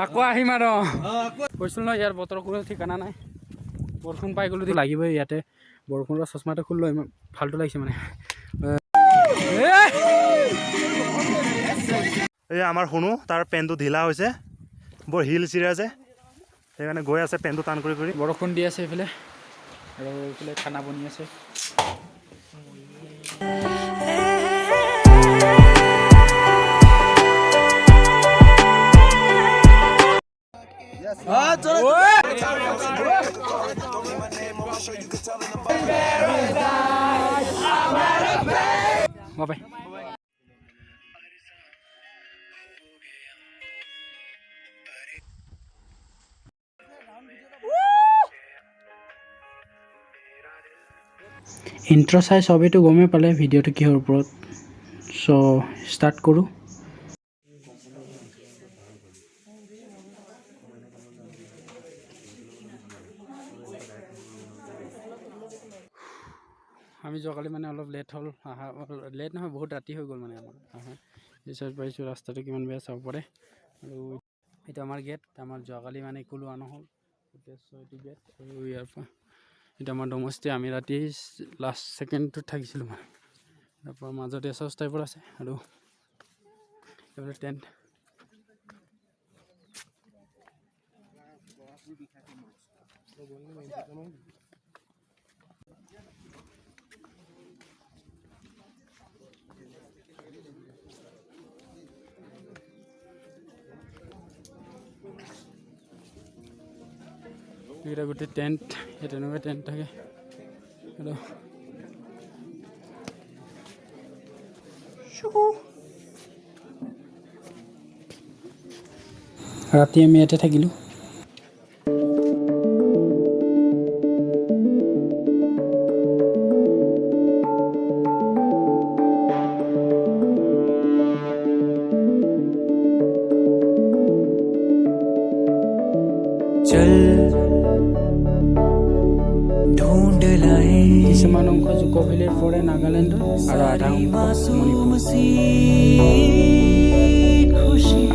আকৌ আহিম আৰু কৈছিল ন ইয়াৰ বতৰৰ কোনো ঠিকনা নাই বৰষুণ পাই গ'লো লাগিবই ইয়াতে বৰষুণৰ চশমাটো খুলিলোঁ ইমান ফাল্টু লাগিছে মানে এই আমাৰ শুনো তাৰ পেনটো ঢিলা হৈছে বৰ হিল চিৰা যে সেইকাৰণে গৈ আছে পেনটো টান কৰি কৰি বৰষুণ দি আছে এইফালে আৰু এইফালে খানা বনি আছে Bye-bye. ইন্ট্ৰ চাই সবেইটো গমেই পালে ভিডিঅ'টো কিহৰ ওপৰত সো ষ্টাৰ্ট কৰোঁ আমি যোৱাকালি মানে অলপ লেট হ'ল আহা লেট নহয় বহুত ৰাতি হৈ গ'ল মানে আমাৰ আহা পিছত পাইছোঁ ৰাস্তাটো কিমান বেয়া চাব পাৰে আৰু এইটো আমাৰ গেট আমাৰ যোৱাকালি মানে একো লোৱা নহ'ল এইটো গেট আৰু ইয়াৰ পৰা এটা আমাৰ ডমষ্টি আমি ৰাতি লাষ্ট সেকেন্ডটো থাকিছিলোঁ মানে তাৰপৰা মাজতে এছাউচ টাইপৰ আছে আৰু এইফালে টেণ্ট এটা গোটেই টেণ্ট এই তেনেকুৱা টেণ্ট থাকে আৰু ৰাতি আমি ইয়াতে থাকিলোঁ কিছুমান অংশ জুকো ভেলীত পৰে নাগালেণ্ডৰ আৰু আধা অংশ মণিপুৰ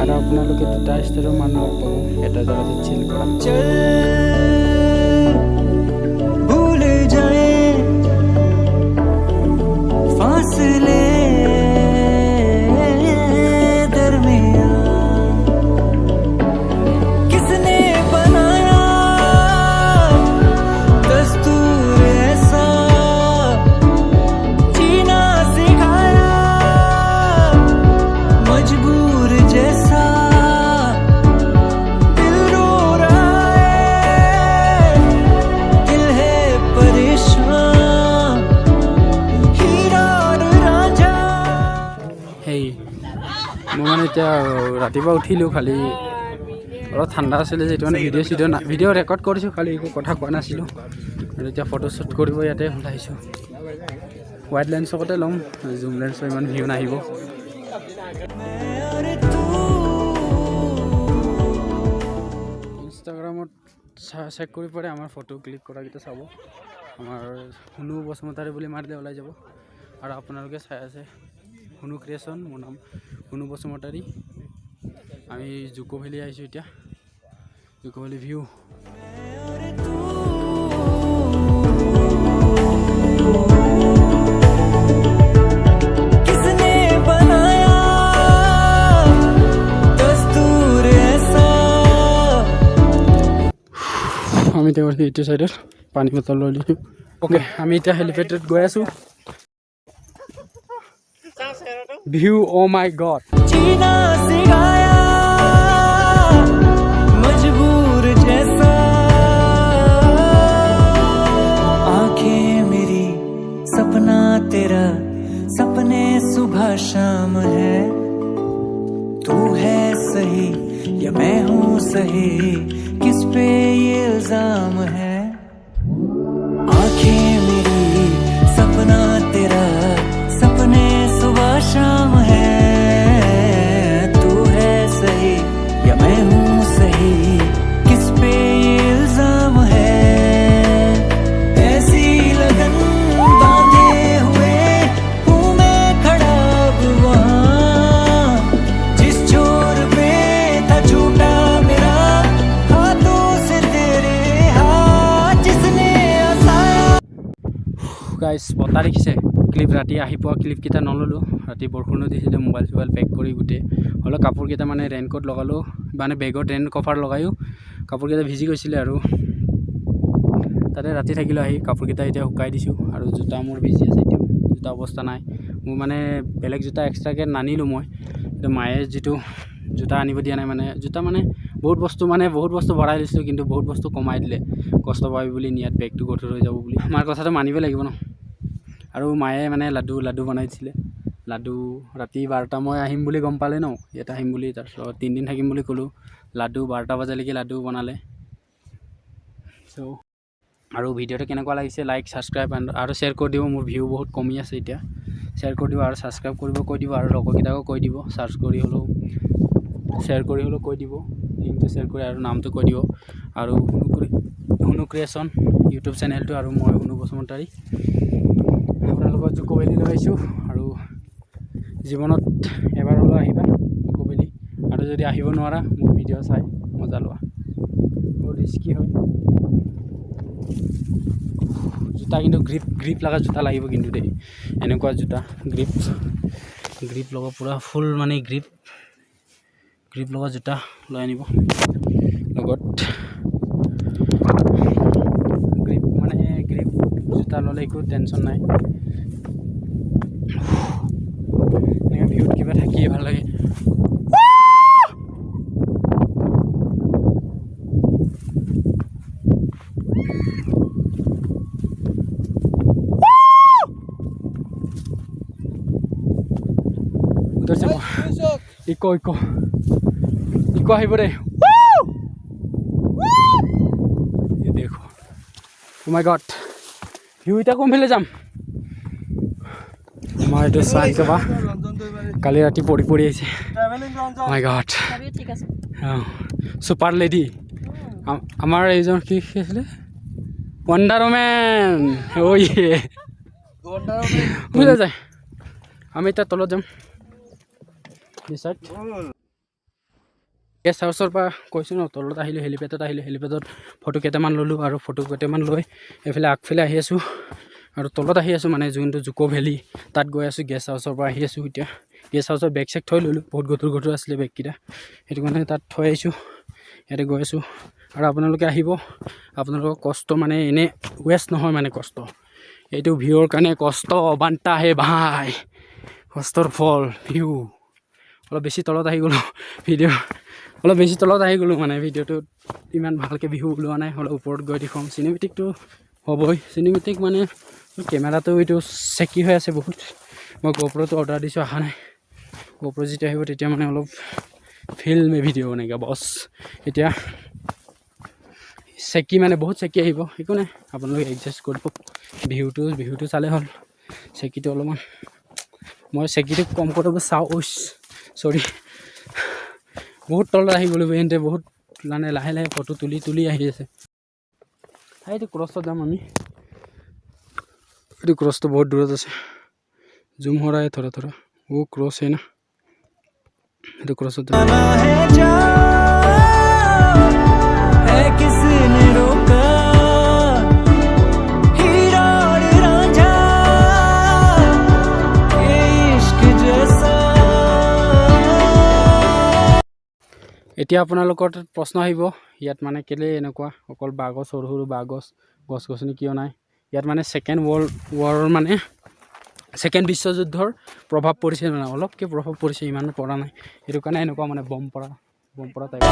আৰু আপোনালোকে দুটা ষ্টেটৰ মানুহ পাব এটা জেগাতে চিল কৰা ভুলে যায় ফাসলে মই মানে এতিয়া ৰাতিপুৱা উঠিলোঁ খালি অলপ ঠাণ্ডা আছিলে যে এইটো মানে ভিডিঅ' ৰেকৰ্ড কৰিছোঁ খালি একো কথা কোৱা নাছিলোঁ আৰু এতিয়া ফটোশ্বুট কৰিব ইয়াতে ওলাইছোঁ ৱাইড লেন্সতে ল'ম জুম লেন্সৰ ইমান ভিউ নাহিব ইনষ্টাগ্ৰামত চেক কৰি পাৰে আমাৰ ফটো ক্লিক কৰাকেইটা চাব আমাৰ হুনু বসুমতাৰী বুলি মাৰিলে ওলাই যাব আৰু আপোনালোকে চাই আছে হুনু ক্ৰিয়েশ্যন মোৰ নাম হুনু বসুমতাৰী আমি জুকো ভেলী আহিছোঁ এতিয়া জুকো ভেলী ভিউ আমি এতিয়া এইটো চাইডত পানী বটল লৈ লৈছোঁ অ'কে আমি এতিয়া হেলিপেডত গৈ আছোঁ View, oh my God. जीना सिखाया मजबूर जैसा आंखें मेरी सपना तेरा सपने सुबह शाम है तू है सही या मैं हूँ सही किस पे ये इल्जाम है आंखें मेरी सपना तेरा सपने सुबह शाम है तू है सही या मैं हूँ सही किस पे ये इल्जाम है ऐसी लगन बांधे हुए हूँ मैं खड़ा अब वहाँ जिस গাইছ বতাহ দেখিছে ক্লিপ ৰাতি আহি পোৱা ক্লিপকেইটা নল'লোঁ ৰাতি বৰষুণো দিছিলে মোবাইল চোবাইল পেক কৰি গোটেই হ'লেও কাপোৰকেইটা মানে ৰেইনকোট লগালোঁ মানে বেগত ৰেইন কভাৰ লগায়ো কাপোৰকেইটা ভিজি গৈছিলে আৰু তাতে ৰাতি থাকিলোঁ আহি কাপোৰকেইটা এতিয়া শুকাই দিছোঁ আৰু জোতা মোৰ ভিজি আছে এতিয়াও জোতা অৱস্থা নাই মোৰ মানে বেলেগ জোতা এক্সট্ৰাকৈ নানিলোঁ মই কিন্তু মায়ে যিটো জোতা আনিব দিয়া নাই মানে জোতা মানে বহুত বস্তু ভৰাই লৈছিলোঁ কিন্তু বহুত বস্তু কমাই দিলে কষ্ট পাবি বুলি নিয়াত বেগটো গধুৰ হৈ যাব বুলি মাৰ কথাটো মানিব লাগিব ন আৰু মায়ে মানে লাডু বনাই দিছিলে লাডু ৰাতি 12টা মই আহিম বুলি গম পালে ন ইয়াত আহিম বুলি তাৰপিছত 3 দিন থাকিম বুলি ক'লোঁ লাডু 12টা বজালৈকে লাডু বনালে চ' আৰু ভিডিঅ'টো কেনেকুৱা লাগিছে লাইক ছাবস্ক্ৰাইব আৰু শ্বেয়াৰ কৰি দিব মোৰ ভিউ বহুত কমি আছে এতিয়া শ্বেয়াৰ কৰি দিব আৰু ছাবস্ক্ৰাইব কৰিব কৈ দিব আৰু লগৰকেইটাকো কৈ দিব শ্বেয়াৰ কৰি হ'লেও কৈ দিব লিংকটো শ্বেয়াৰ কৰি আৰু নামটো কৈ দিব আৰু হুনু ক্ৰিয়েশ্যন ইউটিউব চেনেলটো আৰু মই হুনু বসুমতাৰী আপোনালোকৰ জুকো ভেলী লৈ আহিছোঁ আৰু জীৱনত এবাৰ হ'লেও আহিবা জুকো ভেলী আৰু যদি আহিব নোৱাৰা মোৰ ভিডিঅ' চাই মজা লোৱা বহুত ৰিস্কি হয় জোতা কিন্তু গ্ৰিপ লগা জোতা লাগিব কিন্তু দেই এনেকুৱা জোতা গ্ৰিপ লগা পূৰা ফুল মানে গ্ৰিপ লগা জোতা লৈ আনিব লগত গ্ৰিপ জোতা ল'লে একো টেনশ্যন নাই এনেকৈ ভিউত কিবা থাকিয়ে ভাল লাগে ইকো আহিব দেই দেখো মাই গড ভিউ এতিয়া কোনফালে যাম আমাৰ এইটো চাই যাবা কালি ৰাতি পৰি আহিছে মাই গড ছুপাৰ লেডি আমাৰ এইজন কি আছিলে ৱাণ্ডাৰ ওমেন কোনফালে যায় আমি এতিয়া তলত যাম গেষ্ট হাউচৰ পৰা কৈছোঁ ন তলত আহিলোঁ হেলিপেডত ফটো কেইটামান ল'লোঁ আৰু ফটো কেইটামান লৈ এইফালে আগফালে আহি আছোঁ আৰু তলত আহি আছোঁ মানে যোনটো জুকো ভেলী তাত গৈ আছোঁ গেষ্ট হাউচৰ পৰা আহি আছোঁ এতিয়া গেষ্ট হাউচৰ বেগ চেগ থৈ ল'লোঁ বহুত গধুৰ আছিলে বেগকেইটা সেইটো কাৰণে তাত থৈ আহিছোঁ ইয়াতে গৈ আছোঁ আৰু আপোনালোকে আহিব আপোনালোকৰ কষ্ট মানে এনেই ৱেষ্ট নহয় মানে কষ্ট এইটো ভিউৰ কাৰণে কষ্ট বান্তা হে ভাই কষ্টৰ ফল ভিউ অলপ বেছি তলত আহি গ'লোঁ মানে ভিডিঅ'টোত ইমান ভালকৈ ভিউ ওলোৱা নাই অলপ ওপৰত গৈ দেখুৱাম চিনেমেটিকটো হ'বই চিনেমেটিক মানে কেমেৰাটো এইটো চেকি হৈ আছে বহুত মই গোপ্ৰ'টো অৰ্ডাৰ দিছোঁ অহা নাই গোপ্ৰ' যেতিয়া আহিব তেতিয়া মানে অলপ ফিল্ম ভিডিঅ' বনাইগা বছ এতিয়া চেকি মানে বহুত চেকি আহিব একো নাই আপোনালোকে এডজাষ্ট কৰিব ভিউটো চালে হ'ল চেকিটো অলপমান মই চেকিটো কম কৰিব চাওঁ চৰি বহুত তলত আহি গ'লোঁ বেহেঁতে বহুত মানে লাহে ফটো তুলি আহি আছে এইটো ক্ৰছত যাম আমি এইটো ক্ৰছটো বহুত দূৰত আছে জুম हो रहा है थोड़ा वो क्रॉस है ना এইটো ক্ৰছত যাম এতিয়া আপোনালোকৰ প্ৰশ্ন আহিব ইয়াত মানে কেলে এনেকুৱা অকল বাগছ সৰু বাগছ গছ গছনি কিয় নাই ইয়াত মানে ছেকেণ্ড ৱৰ্ল্ড ৱাৰৰ মানে ছেকেণ্ড বিশ্বযুদ্ধৰ প্ৰভাৱ পৰিছে মানে অলপকৈ প্ৰভাৱ পৰিছে ইমানো পৰা নাই সেইটো কাৰণে এনেকুৱা মানে বম পৰা টাইপ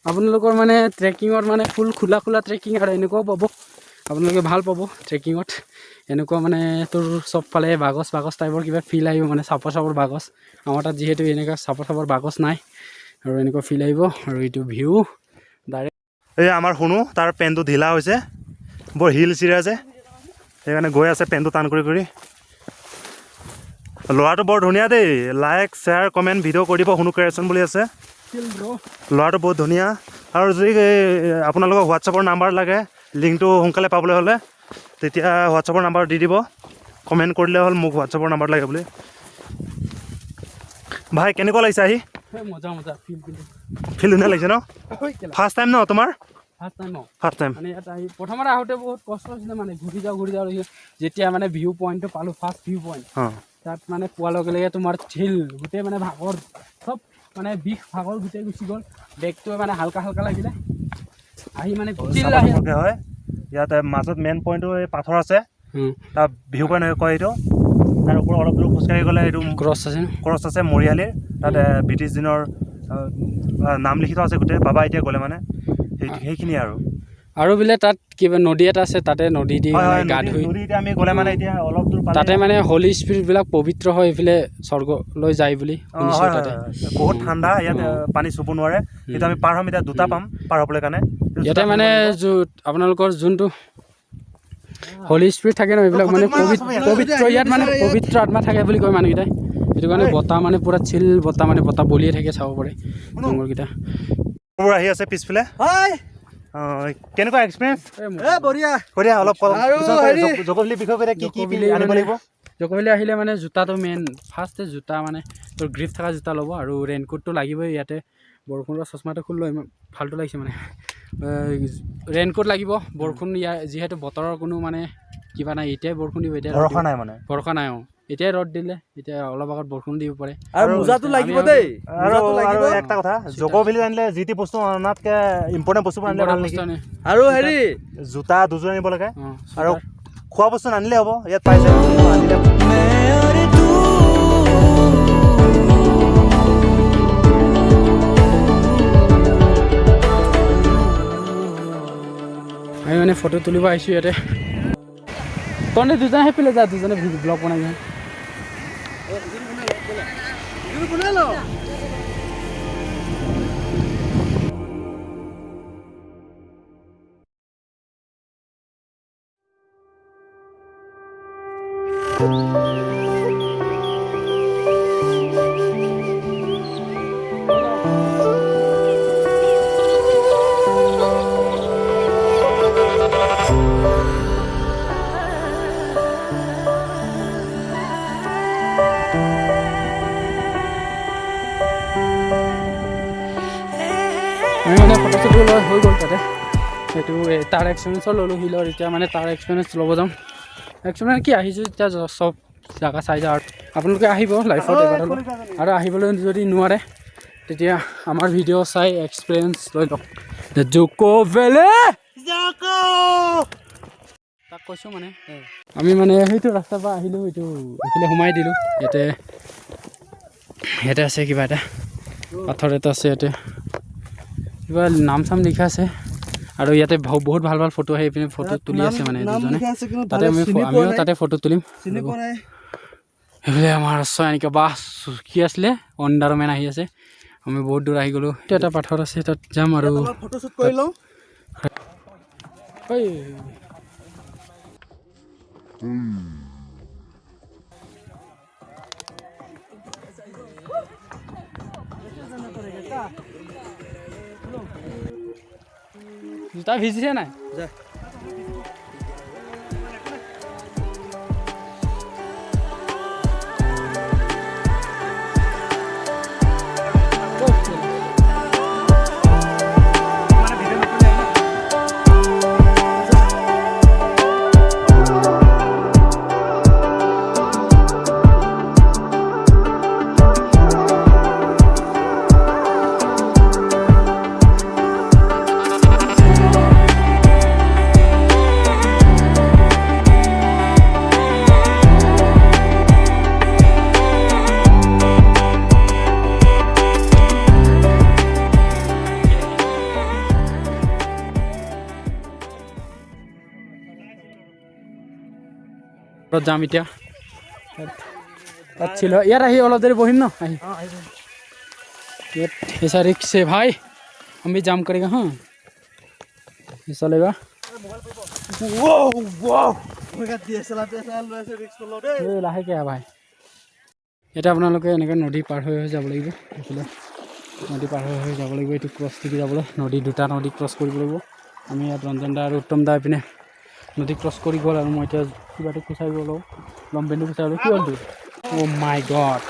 আপোনালোকৰ মানে ট্ৰেকিঙত মানে ফুল খোলা ট্ৰেকিং আৰু এনেকুৱাও পাব আপোনালোকে ভাল পাব ট্ৰেকিঙত এনেকুৱা মানে তোৰ চবফালে বাগছ টাইপৰ কিবা ফিল আহিব মানে চাপৰ বাগছ আমাৰ তাত যিহেতু এনেকুৱা চাপৰ বাগছ নাই আৰু এনেকুৱা ফিল আহিব আৰু এইটো ভিউ ডাইৰেক্ট এই আমাৰ শুনো তাৰ পেনটো ঢিলা হৈছে বৰ হিল চিৰা যে সেইকাৰণে গৈ আছে পেনটো টান কৰি ল'ৰাটো বৰ ধুনীয়া দেই লাইক শ্বেয়াৰ কমেণ্ট ভিডিঅ' কৰি দিব শুনো ক্ৰিয়েশ্যন বুলি আছে ল'ৰাটো বহুত ধুনীয়া আৰু যদি আপোনালোকক হোৱাটছআপৰ নাম্বাৰ লাগে লিংকটো সোনকালে পাবলৈ হ'লে তেতিয়া হোৱাটছআপৰ নাম্বাৰ দি দিব কমেণ্ট কৰিলে হ'ল মোক হোৱাটছআপৰ নাম্বাৰ লাগে বুলি ভাই কেনেকুৱা লাগিছে আহি মজা ফিল ধুনীয়া লাগিছে ন ফাৰ্ষ্ট টাইম ন তোমাৰ ফাৰ্ষ্ট টাইম মানে ইয়াত আহি প্ৰথমতে আহোঁতে বহুত কষ্ট হৈছিলে মানে ঘূৰি যাওঁ যেতিয়া মানে ভিউ পইণ্টটো পালোঁ ফাৰ্ষ্ট ভিউ পইণ্ট তাত মানে পোৱাৰ লগে লগে তোমাৰ চিল গোটেই মানে ভাগৰ চব মানে বিষ ভাগৰ গোটেই গুচি গ'ল বেগটোৱে মানে হালকা লাগিলে আহি মানে হয় ইয়াত মাজত মেইন পইণ্টটো এই পাথৰ আছে তাৰ ভিউ পইণ্ট কয় এইটো তাৰ ওপৰত অলপ দূৰ খোজকাঢ়ি গ'লে এইটো ক্ৰছ আছে মৰিয়ালিৰ তাত ব্ৰিটিছ দিনৰ নাম লিখি থোৱা আছে গোটেই পাবা এতিয়া গ'লে মানে সেইখিনিয়ে আৰু বোলে তাত কিবা নদী এটা আছে তাতে নদী দি গা ধুই আমি গ'লে মানে এতিয়া অলপ দূৰ তাতে মানে হলি স্পিৰিটবিলাক পবিত্ৰ হয় এইফালে স্বৰ্গলৈ যায় বুলি শুনিছোঁ তাতে বহুত ঠাণ্ডা ইয়াত পানী চুব নোৱাৰে কিন্তু আমি পাৰ হ'ম এতিয়া দুটা পাম পাৰ হ'বলৈ কাৰণে ইয়াতে মানে আপোনালোকৰ যোনটো হলি স্পিৰিট থাকে ন এইবিলাক মানে পবিত্ৰ ইয়াত মানে পবিত্ৰ আত্মা থাকে বুলি কয় মানুহকেইটাই সেইটো কাৰণে বতাহ মানে পূৰা চিল বতাহ মানে বতাহ বলিয়ে থাকে চাব পাৰে জংঘলকেইটা আহি আছে পিছফালে কেনেকুৱা এক্সপিৰিয়েঞ্চ বঢ়িয়া অলপ জকভেলী আহিলে মানে জোতাটো মেইন ফাৰ্ষ্ট জোতা মানে তোৰ গ্ৰিপ থকা জোতা ল'ব আৰু ৰেইনকোটটো লাগিবই ইয়াতে বৰষুণৰ চশমাটো খুলি ইমান ফাল্টু লাগিছে মানে ৰেইনকোট লাগিব বৰষুণ ইয়াৰ যিহেতু বতৰৰ কোনো মানে কিবা নাই এতিয়াই বৰষুণ দিব এতিয়া ভৰসা নাই এতিয়াই ৰ'দ দিলে এতিয়া অলপ আগত বৰষুণ দিব পাৰে আৰু মোজাটো লাগিব দেই আৰু একটা কথা জকভেলী আনিলে যি টি বস্তু অনাতকৈ ইম্পৰ্টেণ্ট বস্তুবোৰ আনিলে ভাল নেকি আৰু হেৰি জোতা দুযোৰ আনিব লাগে আৰু খোৱা বস্তু নানিলে হ'ব ইয়াত পাইছে আনিলে আমি মানে ফটো তুলিব আহিছোঁ ইয়াতে তহঁতে দুজনে সেইফালে যা দুজনে ব্লগ বনাই যায় আমি মানে ফটো চটো লৈ হৈ গ'ল তাতে সেইটো তাৰ এক্সপিৰিয়েঞ্চো ল'লোঁ শিলৰ এতিয়া মানে তাৰ এক্সপিৰিয়েঞ্চ ল'ব যাম এক্সপিৰিয়েঞ্চ কি আহিছোঁ এতিয়া চব জেগা চাই যাওঁ আৰু আপোনালোকে আহিব লাইফত এবাৰ আৰু আহিবলৈ যদি নোৱাৰে তেতিয়া আমাৰ ভিডিঅ' চাই এক্সপিৰিয়েঞ্চ লৈ লওক জুকো ভেলী তাক কৈছোঁ মানে আমি মানে সেইটো ৰাস্তাৰ পৰা আহিলোঁ এইটো এইফালে সোমাই দিলোঁ ইয়াতে আছে কিবা এটা পাথৰ এটা আছে ইয়াতে কিবা নাম চাম লিখা আছে আৰু ইয়াতে বহুত ভাল ফটো আহি পিনে ফটো তুলি আছে মানে দুজনে তাতে আমিও তাতে ফটো তুলিম সেইফালে আমাৰ এনেকৈ বাছ কি আছিলে অণ্ডাৰমেন আহি আছে আমি বহুত দূৰ আহি গ'লোঁ এটা পাথৰ আছে তাত যাম আৰু ফটোশ্বুট কৰি লওঁ জোতা ভিজিছে নাই যাম এতিয়া তাত ছিল ইয়াত আহি অলপ দেৰি বহিম ন আহি ऐसा रिक्स से भाई हम भी जाम करेगा हाँ चलेगा লাহেকৈ ভাই এতিয়া আপোনালোকে এনেকৈ নদী পাৰ হৈ যাব লাগিব এইফালে নদী পাৰ হৈ যাব লাগিব। এইটো ক্ৰছ কৰি যাবলৈ নদী দুটা নদী ক্ৰছ কৰিব লাগিব। আমি ইয়াত ৰঞ্জন দা আৰু উত্তম দা পিনে নদী ক্ৰছ কৰি গ'ল আৰু মই এতিয়া কিবাটো খুচাই গ'লোঁ লং পেণ্টটো খুচাই গ'লোঁ। কি হ'ল তোৰ? অ' মাই গড।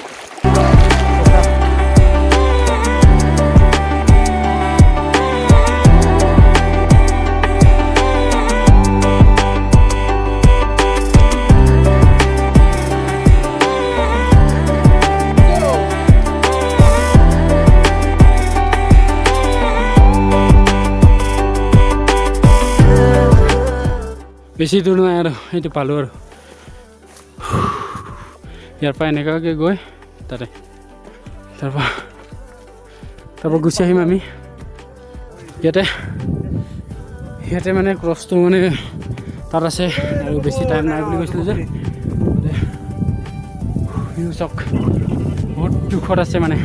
বেছি দূৰ নাই আৰু এইটো পালোঁ আৰু ইয়াৰ পৰা এনেকুৱাকৈ গৈ তাতে তাৰপৰা গুচি আহিম আমি। ইয়াতে মানে ক্ৰছটো মানে তাত আছে আৰু বেছি টাইম নাই বুলি কৈছিলোঁ যে চক বহুত দুখত আছে মানে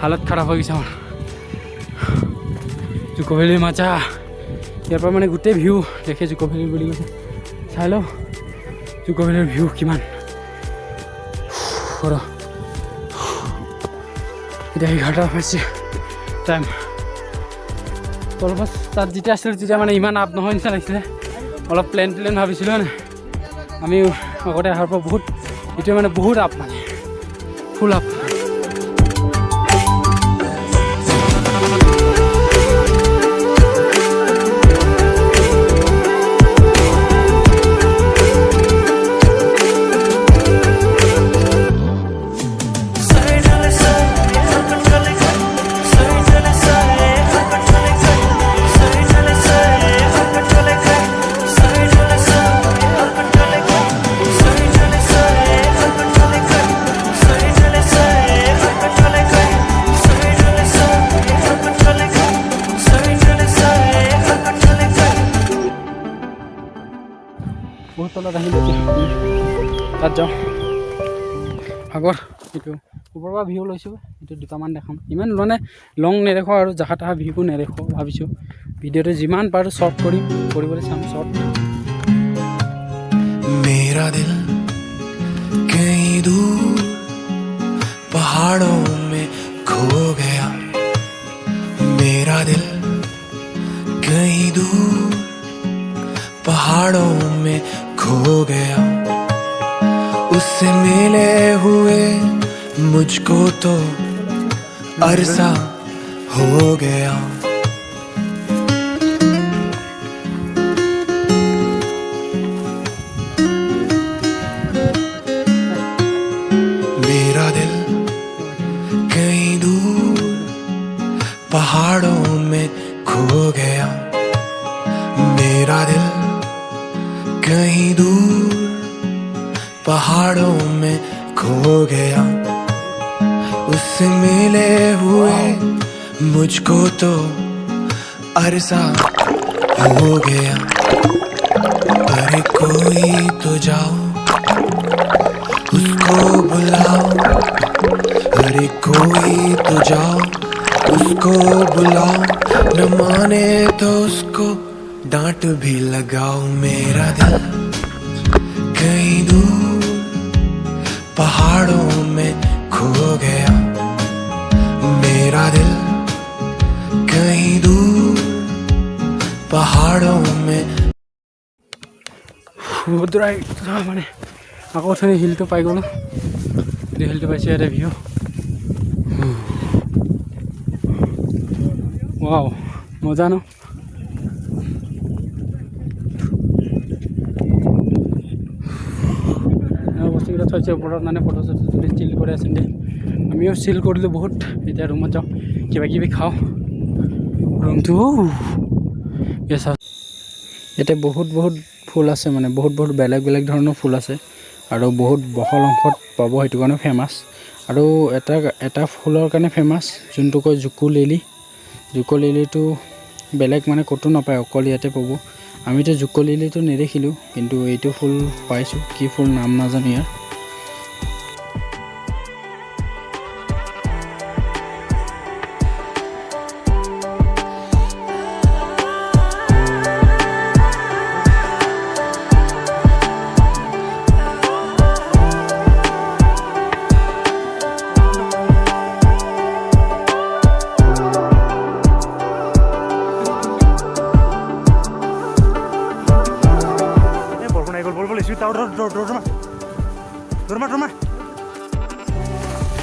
হালত খাৰাপ হৈ গৈছে আমাৰ। জুকো ভেলী মাছা ইয়াৰ পৰা মানে গোটেই ভিউ দেখে জুকো ভেলী বুলি কৈছে। চাই লওঁ জুকো ভেলীৰ ভিউ কিমান। এতিয়া 11টা হৈছে টাইম। অলপ তাত যেতিয়া আছিলোঁ তেতিয়া মানে ইমান আপ নহয় নিচিনা লাগিছিলে। অলপ প্লেন ভাবিছিলোঁ মানে আমি আগতে অহাৰ পৰা বহুত এতিয়া মানে বহুত আপ মানে ফুল আপ। বহুত তলত আহিলে তাত যাওঁ সাগৰ। এইটো ওপৰৰ পৰা ভিউ লৈছোঁ। এইটো দুটামান দেখাম, ইমান মানে লং নেদেখোঁ আৰু জাহা তাহা ভিউ নেদেখোঁ। ভাবিছোঁ ভিডিঅ'টো যিমান পাৰোঁ শ্বৰ্ট কৰিবলৈ চাম শ্বৰ্ট। मेरा दिल कहीं दूर पहाड़ों में खो गया। मेरा दिल कहीं दूर पहाड़ों में खो गया। उससे मिले हुए मुझको तो अरसा हो गया। मेरा दिल कहीं दूर पहाड़ों में खो गया। मेरा दिल कहीं दूर पहाड़ों में खो गया। उससे मिले हुए मुझको तो अरसा हो गया। अरे कोई तो जाओ उसको बुलाओ। अरे कोई तो जाओ उसको बुलाओ। न माने तो उसको डांट भी लगाओ। मेरा दिल कहीं दूर पहाड़ों में खो गया। मेरा दिल कहीं दूर पहाड़ों में। মানে আকৌ অথনি হিলটো পাই গ'লোঁ। হিলটো পাইছোঁ ইয়াতে ভিউ। ৱাও মজা ন। বস্তুকেইটা থৈছে ওপৰত মানে ফটো চটো তুলি চিল কৰি আছে দেই। আমিও চিল কৰিলোঁ বহুত। এতিয়া ৰুমত যাওঁ কিবা কিবি খাওঁ। ৰুমটো ইয়াতে বহুত ফুল আছে মানে বহুত বেলেগ বেলেগ ধৰণৰ ফুল আছে আৰু বহুত বহল অংশত পাব। সেইটো কাৰণে ফেমাছ। আৰু এটা ফুলৰ কাৰণে ফেমাছ যোনটো কয় জুকো লিলি। জুকো লিলিটো বেলেগ মানে ক'তো নাপায়, অকল ইয়াতে পাব। আমিতো জুকো লিলিটো নেদেখিলোঁ, কিন্তু এইটো ফুল পাইছোঁ। কি ফুল নাম নাজানো ইয়াৰ।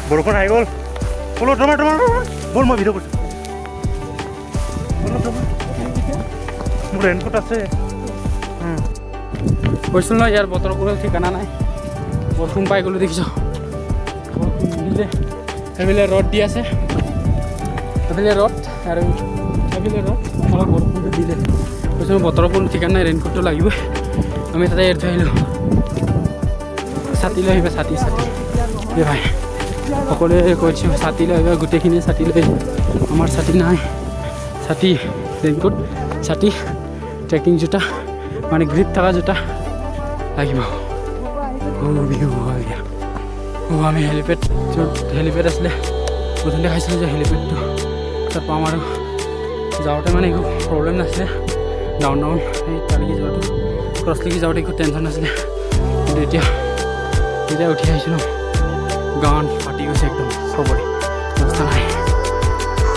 বৰষুণ আহি গ'ল ব'লো তোমাৰ ব'ল মই ভিডিঅ' কৰিছোঁ মোৰ ৰেইনকোট আছে কৈছিল ন ইয়াৰ বতৰৰ কোনো ঠিকনা নাই বৰষুণ পাই গ'লো দেখিছ বৰষুণ দিলে সেইফালে ৰ'দ দি আছে সেইফালে ৰ'দ আৰু সেইফালে ৰ'দ অলপ বৰষুণটো দিলে কৈছোঁ বতৰৰ কোনো ঠিকনা নাই ৰেইনকোটটো লাগিবই আমি তাতে এৰি থৈ আহিলোঁ ছাতি লৈ আহিবা ছাতি এই ভাই সকলোৱে কৈছোঁ ছাতি লৈ আহিবা গোটেইখিনি ছাতি লৈ আমাৰ ছাতি নাই ছাতি ৰেইনকোট ছাতি ট্ৰেকিং জোতা মানে গ্ৰিপ থকা জোতা লাগিব আমি হেলিপেড আছিলে গধূলি খাইছিলোঁ যে হেলিপেডটো তাত পাম আৰু যাওঁতে মানে একো প্ৰব্লেম নাছিলে ডাউন সেই তালৈকে যোৱাটো ক্ৰছলৈকে যাওঁতে একো টেনশ্যন নাছিলে কিন্তু এতিয়া উঠি আহিছিলোঁ গান ফাটি গৈছে একদম চবৰে অৱস্থা নাই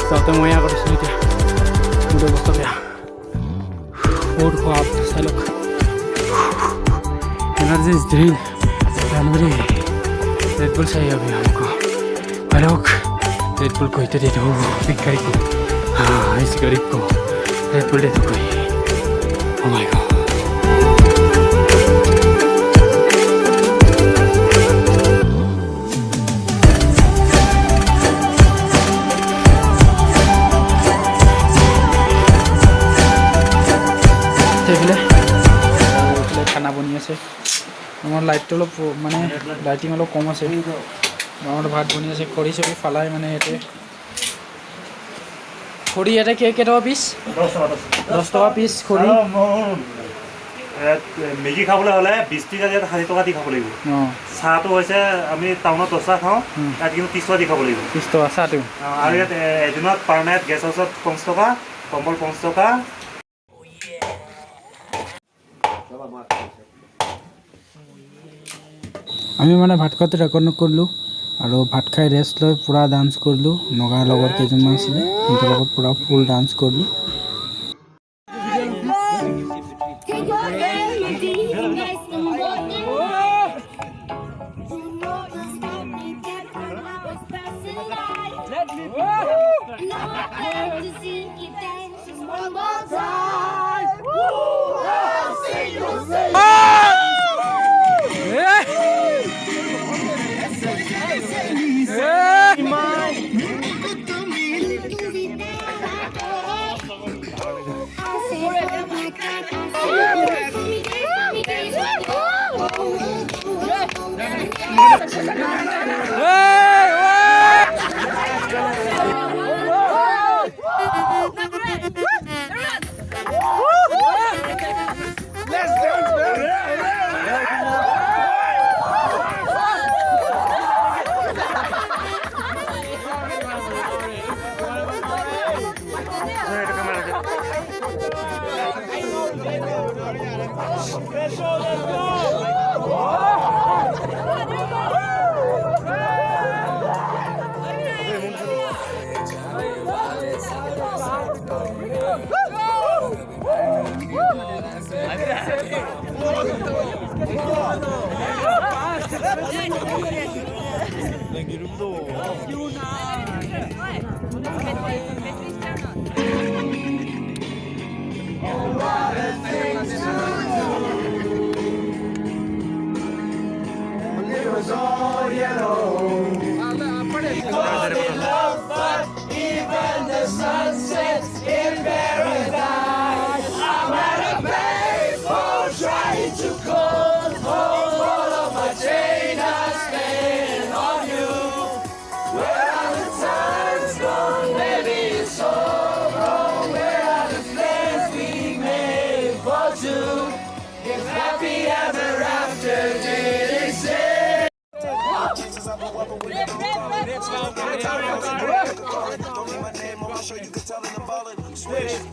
যাওঁতে মই আগত আছিলোঁ এতিয়া মোৰ অৱস্থা বেয়া বহুত খোৱা চাই লওক energy is drill January red bull चाहिए अभी हमको भाई लोग रेड बुल कोई तो दे दो एक गरीब को हाँ इस गरीब को रेड बुल दे दो कोई ओह माय गॉड খানা বনি আছে আমার লাইটটো অলপ মানে লাইটিং অলপ কম আছে আমার ভাত বনি আছে খৰি চৰি ফালাই মানে ইয়াতে খৰি ইয়াতে কেইটকা পিচ 10 টকা পিচ খৰি মেগী খাবলৈ হ'লে 20 টকা ইয়াত 60 টকা দি খাব লাগিব চাহটো হৈছে আমি টাউনত 10 টকা খাওঁ ইয়াত কিন্তু 30 টকা দি খাব লাগিব 30 টকা চাহটো আৰু ইয়াত এদিনত পাৰ নাইট গেছ হাউচত 50 টকা কম্বল 50 টকা আমি মানে ভাত খোৱাটো ৰেকৰ্ড নকৰিলোঁ আৰু ভাত খাই ৰেষ্ট লৈ পূৰা ডান্স কৰিলোঁ নগাৰ লগৰ কেইজনমান আছিলে সিহঁতৰ লগত পূৰা ফুল ডান্স কৰিলোঁ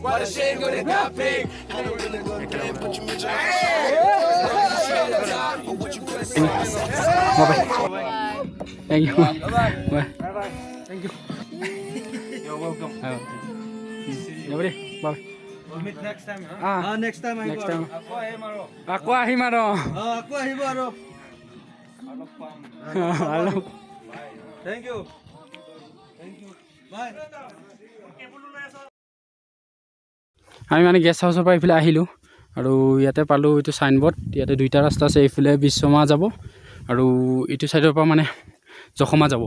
What a shame, good it got big. Thank you. Bye. Thank you. You're welcome. Nobody. Bye. We'll meet next time. Next time. Next time. Aku ahim aro. Aku ahibo aro. Hello. Thank you. Bye. আমি মানে guest হাউচৰ পৰা এইফালে আহিলোঁ আৰু ইয়াতে পালোঁ এইটো চাইনবোৰ্ড ইয়াতে দুইটা ৰাস্তা আছে এইফালে বিশ্বমা যাব আৰু এইটো চাইডৰ পৰা মানে জখমা যাব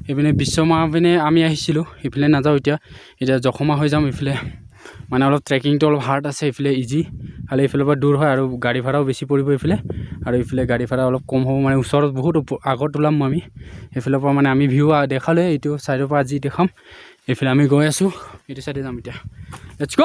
এইপিনে বিশ্বমা পিনে আমি আহিছিলোঁ এইফালে নাযাওঁ এতিয়া জখমা হৈ যাম এইফালে মানে অলপ ট্ৰেকিংটো অলপ হাৰ্ড আছে এইফালে ইজি খালি এইফালৰ পৰা দূৰ হয় আৰু গাড়ী ভাড়াও বেছি পৰিব এইফালে আৰু এইফালে গাড়ী ভাড়া অলপ কম হ'ব মানে ওচৰত বহুত আগত ওলাম আমি এইফালৰ পৰা মানে আমি ভিউ দেখালে এইটো চাইডৰ পৰা আজি দেখাম এইফালে আমি গৈ আছোঁ এইটো চাইডে যাম এতিয়া লেটছ গ'